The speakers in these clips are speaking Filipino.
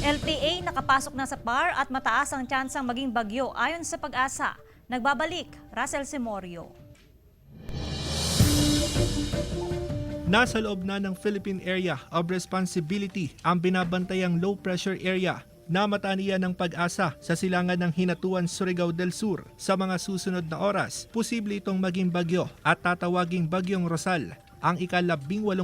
LPA nakapasok na sa PAR at mataas ang tsansang maging bagyo ayon sa Pag-asa. Nagbabalik, Russell Simorio. Nasa loob na ng Philippine Area of Responsibility ang binabantayang low pressure area na mataniya ng Pag-asa sa silangan ng Hinatuan, Surigao del Sur. Sa mga susunod na oras, posible itong maging bagyo at tatawaging Bagyong Rosal, ang ika-18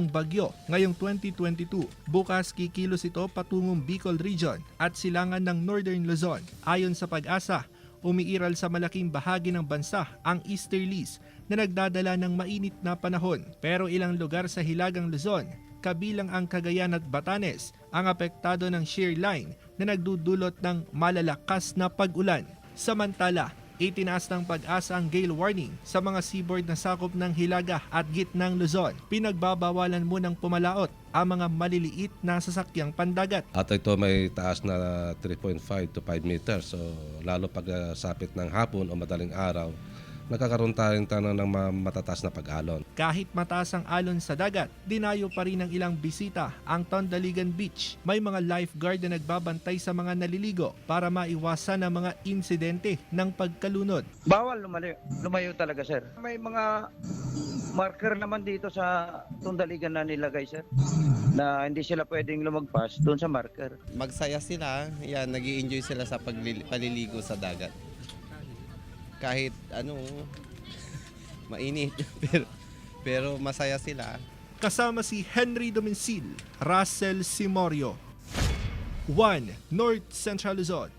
bagyo ngayong 2022. Bukas kikilos ito patungong Bicol Region at silangan ng Northern Luzon. Ayon sa Pag-asa, umiiral sa malaking bahagi ng bansa ang easterlies na nagdadala ng mainit na panahon. Pero ilang lugar sa Hilagang Luzon, kabilang ang Cagayan at Batanes, ang apektado ng shear line na nagdudulot ng malalakas na pag-ulan. Samantala, itinaas ng Pag-asa ang gale warning sa mga seaboard na sakop ng Hilaga at Gitnang Luzon. Pinagbabawalan munang pumalaot ang mga maliliit na sasakyang pandagat. At ito may taas na 3.5 to 5 meters. So lalo pag sapit ng hapon o madaling araw, nagkakaroon tayong ng matataas na pag-alon. Kahit mataas ang alon sa dagat, dinayo pa rin ng ilang bisita ang Tondaligan Beach. May mga lifeguard na nagbabantay sa mga naliligo para maiwasan ang mga insidente ng pagkalunod. Bawal lumayo talaga, sir. May mga marker naman dito sa Tondaligan na nilagay, sir, na hindi sila pwedeng lumagpas doon sa marker. Magsaya sila, yan, nag-i-enjoy sila sa paliligo sa dagat. Kahit mainit pero masaya sila. Kasama si Henry Domencil, Russell Simorio, 1 North Central Luzon.